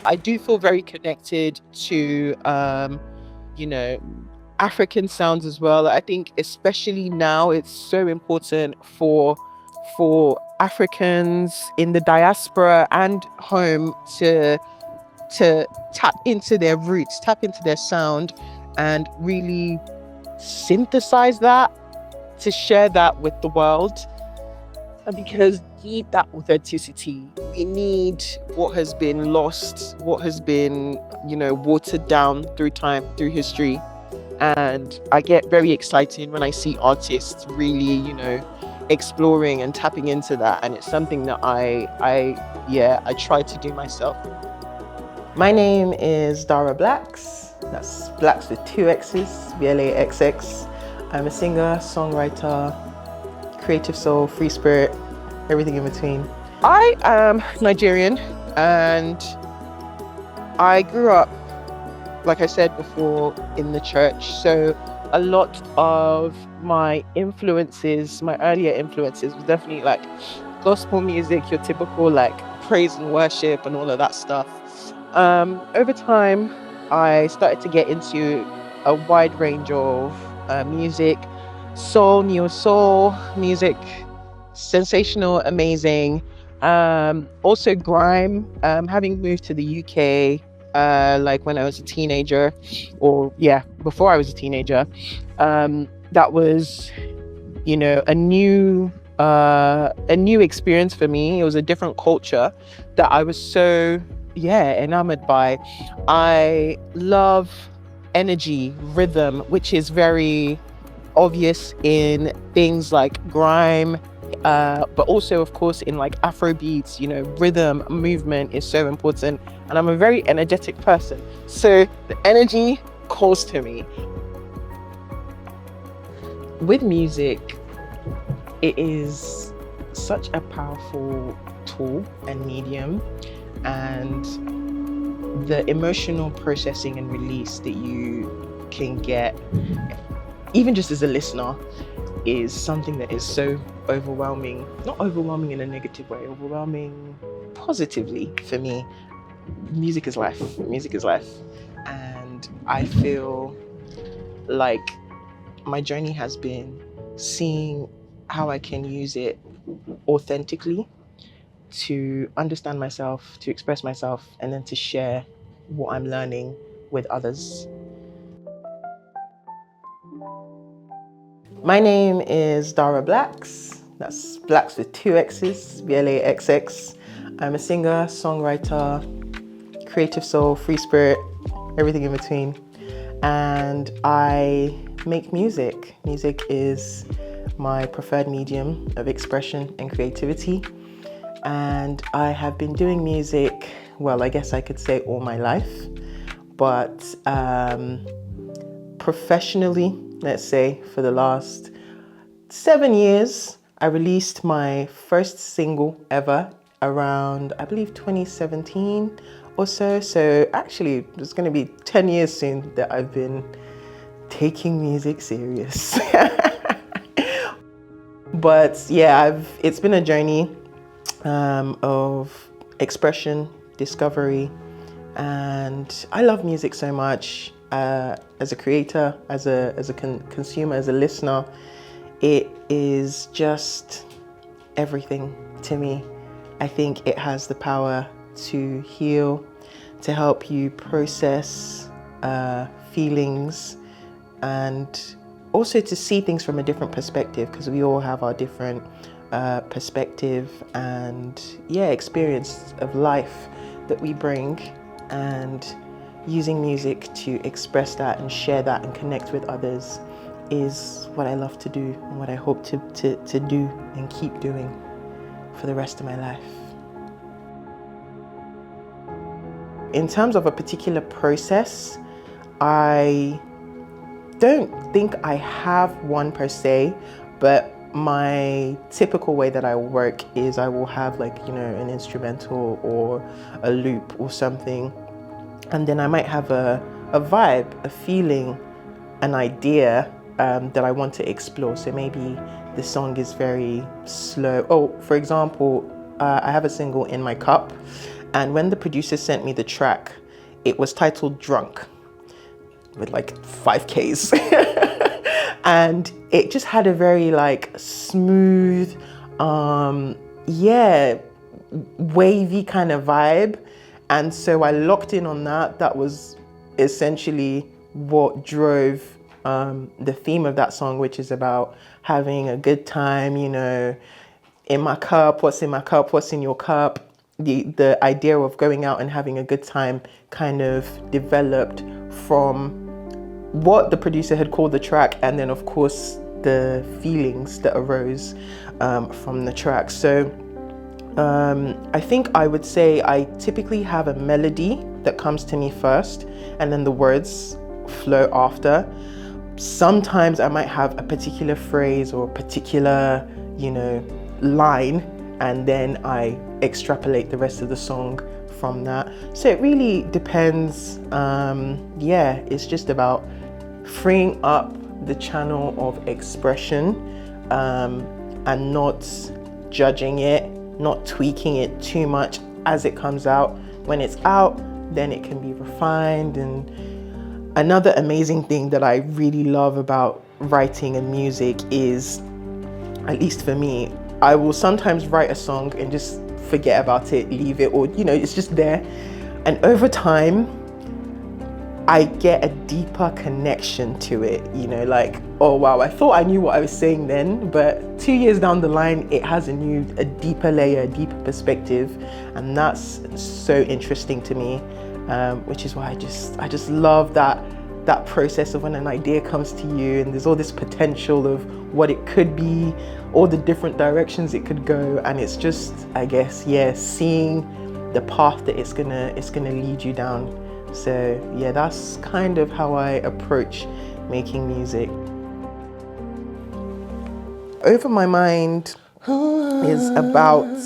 I do feel very connected to, you know, African sounds as well. I think especially now it's so important for Africans in the diaspora and home to tap into their roots, tap into their sound, and really synthesize that to share that with the world. And because we need that authenticity, we need what has been lost, what has been, watered down through time, through history. And I get very excited when I see artists really, exploring and tapping into that. And it's something that I try to do myself. My name is Dara Blaxx. That's Blaxx with two X's, Blaxx. I'm a singer, songwriter, creative soul, free spirit, everything in between. I am Nigerian and I grew up, like I said before, in the church. So a lot of my influences, my earlier influences, was definitely like gospel music, your typical like praise and worship and all of that stuff. Over time, I started to get into a wide range of music, soul, neo soul music, sensational, amazing. Also grime. Having moved to the UK, like when I was a teenager, before I was a teenager, that was, a new experience for me. It was a different culture that I was so enamored by. I love energy, rhythm, which is very obvious in things like grime, but also of course in like Afro beats. Rhythm, movement is so important, and I'm a very energetic person, so the energy calls to me. With music, it is such a powerful tool and medium, and the emotional processing and release that you can get, even just as a listener, is something that is so overwhelming. Not overwhelming in a negative way, overwhelming positively for me. Music is life. Music is life. And I feel like my journey has been seeing how I can use it authentically to understand myself, to express myself, and then to share what I'm learning with others. My name is Dara Blaxx. That's Blaxx with two X's, Blaxx. I'm a singer, songwriter, creative soul, free spirit, everything in between. And I make music. Music is my preferred medium of expression and creativity. And I have been doing music, well, I guess I could say all my life, but professionally, let's say for the last 7 years. I released my first single ever around, I believe, 2017 or so. So actually, it's going to be 10 years soon that I've been taking music serious. But yeah, it's been a journey of expression, discovery, and I love music so much. As a creator, as a consumer, as a listener, it is just everything to me. I think it has the power to heal, to help you process feelings, and also to see things from a different perspective, because we all have our different perspective and experience of life that we bring, and using music to express that and share that and connect with others is what I love to do and what I hope to do and keep doing for the rest of my life. In terms of a particular process, I don't think I have one per se, but my typical way that I work is I will have an instrumental or a loop or something, and then I might have a vibe, a feeling, an idea that I want to explore. So maybe the song is very slow. Oh, for example, I have a single, In My Cup, And when the producer sent me the track, it was titled Drunk, with like 5Ks. And it just had a very like smooth, wavy kind of vibe. And so I locked in on that. That was essentially what drove the theme of that song, which is about having a good time, you know, in my cup, what's in my cup, what's in your cup. The idea of going out and having a good time kind of developed from what the producer had called the track, and then of course the feelings that arose from the track. So I think I would say I typically have a melody that comes to me first, and then the words flow after. Sometimes I might have a particular phrase or a particular, you know, line, and then I extrapolate the rest of the song from that. So it really depends. It's just about freeing up the channel of expression and not judging it, not tweaking it too much as it comes out. When it's out, then it can be refined. And another amazing thing that I really love about writing and music is, at least for me, I will sometimes write a song and just forget about it, leave it, or, you know, it's just there. And over time, I get a deeper connection to it, you know, like, oh wow, I thought I knew what I was saying then, but 2 years down the line, it has a deeper layer, a deeper perspective. And that's so interesting to me, which is why I just love that process of when an idea comes to you and there's all this potential of what it could be, all the different directions it could go. And it's just, I guess, seeing the path that it's gonna lead you down. So yeah, that's kind of how I approach making music. Over My Mind is about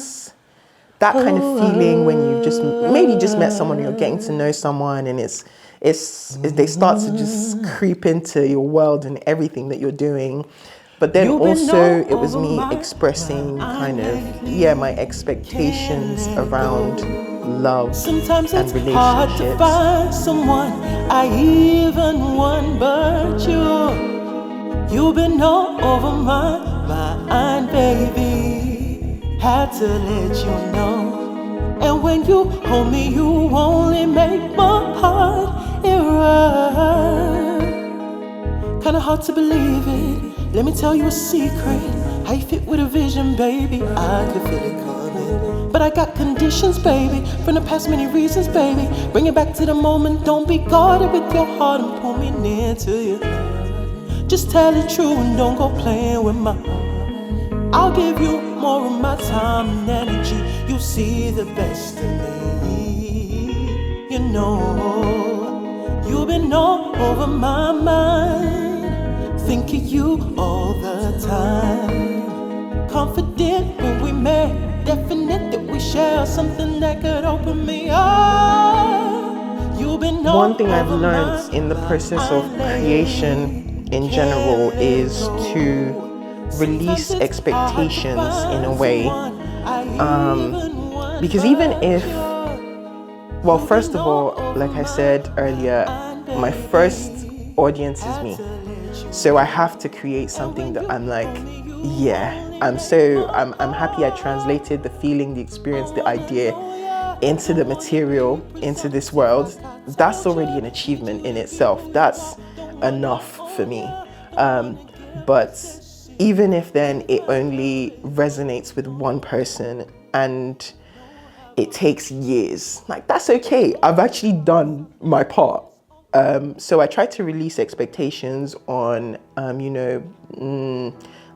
that kind of feeling when you just met someone, you're getting to know someone, and they start to just creep into your world and everything that you're doing. But then also it was me expressing kind of, my expectations around love Sometimes and it's relationships. hard to find someone I even want but you. You've been all over my mind, baby. Had to let you know. And when you hold me, you only make my heart erase. Kinda hard to believe it. Let me tell you a secret. How you fit with a vision, baby. I could feel it coming. But I got conditions, baby. From the past, many reasons, baby. Bring it back to the moment. Don't be guarded with your heart and pull me near to you. Just tell it true and don't go playing with my heart. I'll give you more of my time and energy. You'll see the best in me. You know, you've been all over my mind. Think of you all the time. Confident when we met, definite that we share something that could open me up. You've been One thing I've learned in the process of creation in general is to release expectations in a way. Because even if, well, first of all, like I said earlier, my first audience is me. So I have to create something that I'm like, I'm happy I translated the feeling, the experience, the idea into the material, into this world. That's already an achievement in itself. That's enough for me. But even if then it only resonates with one person and it takes years, like, that's okay. I've actually done my part. So I try to release expectations on,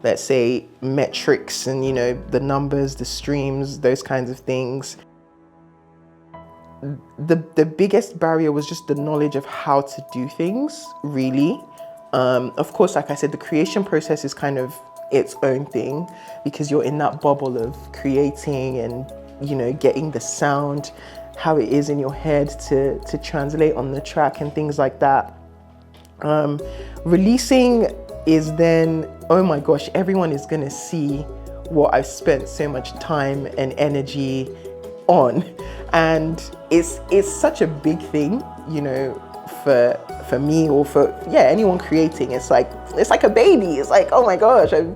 let's say metrics and, the numbers, the streams, those kinds of things. The biggest barrier was just the knowledge of how to do things, really. Of course, like I said, the creation process is kind of its own thing because you're in that bubble of creating and, getting the sound, how it is in your head to translate on the track and things like that. Releasing is then, oh my gosh, everyone is gonna see what I've spent so much time and energy on. And it's such a big thing, you know, for me or for anyone creating. It's like a baby. It's like, oh my gosh, I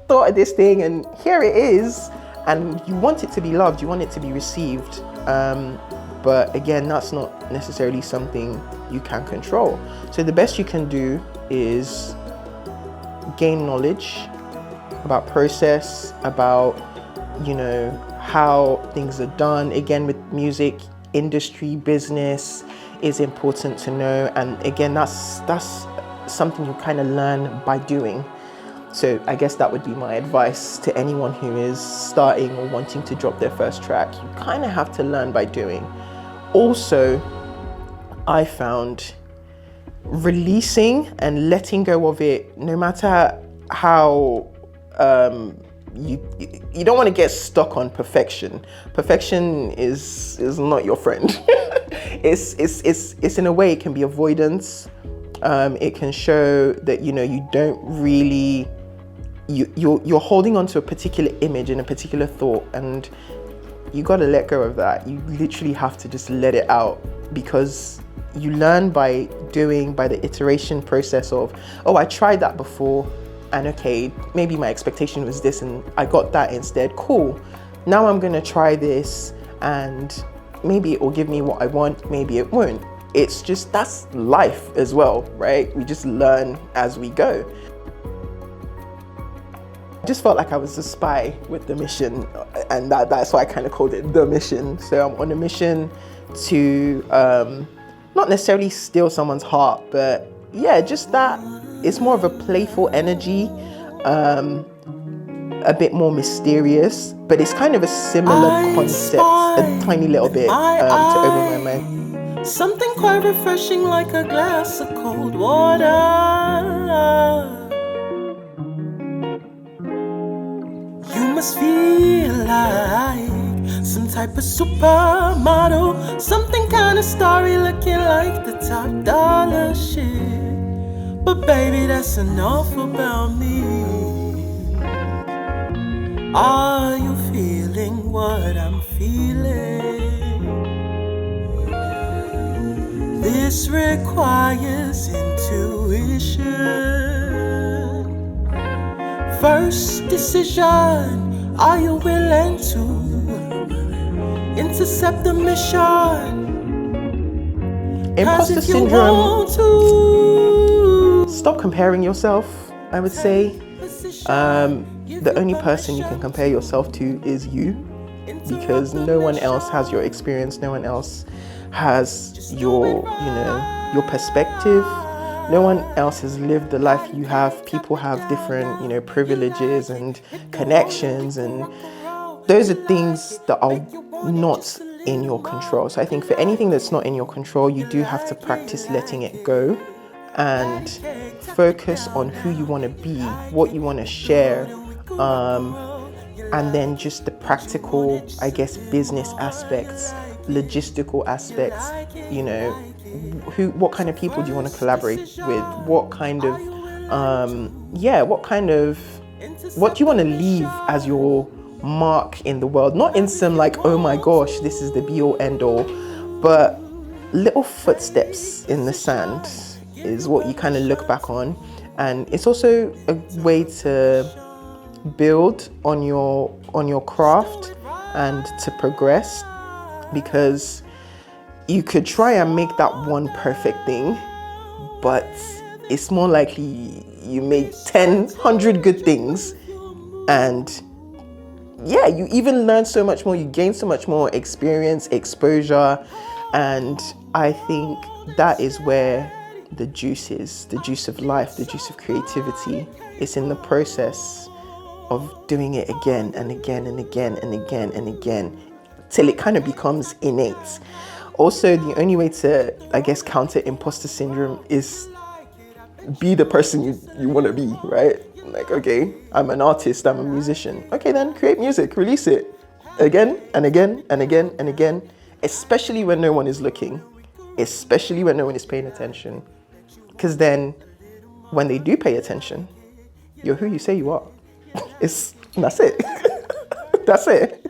thought of this thing and here it is. And you want it to be loved, you want it to be received. But again, that's not necessarily something you can control. So the best you can do is gain knowledge about process, about, you know, how things are done. Again, with music industry, business is important to know. And again, that's something you kind of learn by doing. So I guess that would be my advice to anyone who is starting or wanting to drop their first track. You kind of have to learn by doing. Also, I found releasing and letting go of it, no matter how you don't want to get stuck on perfection. Perfection is not your friend. it's in a way, it can be avoidance. It can show that, you know, you don't really, you're holding on to a particular image and a particular thought, and you got to let go of that. You literally have to just let it out, because you learn by doing, by the iteration process of, oh, I tried that before, and okay, maybe my expectation was this and I got that instead. Cool. Now I'm going to try this, and maybe it will give me what I want, maybe it won't. It's just, that's life as well, right? We just learn as we go. I just felt like I was a spy with the mission, and that's why I kind of called it The Mission. So I'm on a mission to not necessarily steal someone's heart, but yeah, just that it's more of a playful energy, a bit more mysterious, but it's kind of a similar concept, a tiny little bit, to open my mind. Something quite refreshing, like a glass of cold water. You must feel like some type of supermodel, something kind of starry, looking like the top dollar shit. But baby, that's enough about me. Are you feeling what I'm feeling? This requires intuition. First decision, are you willing to intercept the mission? Imposter syndrome. Stop comparing yourself, I would say. The only person you can compare yourself to is you, because no one else has your experience, no one else has your perspective. No one else has lived the life you have. People have different, privileges and connections, and those are things that are not in your control. So I think for anything that's not in your control, you do have to practice letting it go and focus on who you want to be, what you want to share, and then just the practical, I guess, business aspects, logistical aspects, what kind of people do you want to collaborate with? What do you want to leave as your mark in the world? Not in some like, oh my gosh, this is the be all end all, but little footsteps in the sand is what you kind of look back on. And it's also a way to build on your craft and to progress, because you could try and make that one perfect thing, but it's more likely you made 10, 100 good things, and yeah, you even learn so much more, you gain so much more experience, exposure, and I think that is where the juice is, the juice of life, the juice of creativity. It's in the process of doing it again and again and again and again and again, till it kind of becomes innate. Also, the only way to, I guess, counter imposter syndrome is be the person you want to be, right? Like, okay, I'm an artist, I'm a musician. Okay, then create music, release it again and again and again and again, especially when no one is looking, especially when no one is paying attention. Because then when they do pay attention, you're who you say you are. That's it. That's it.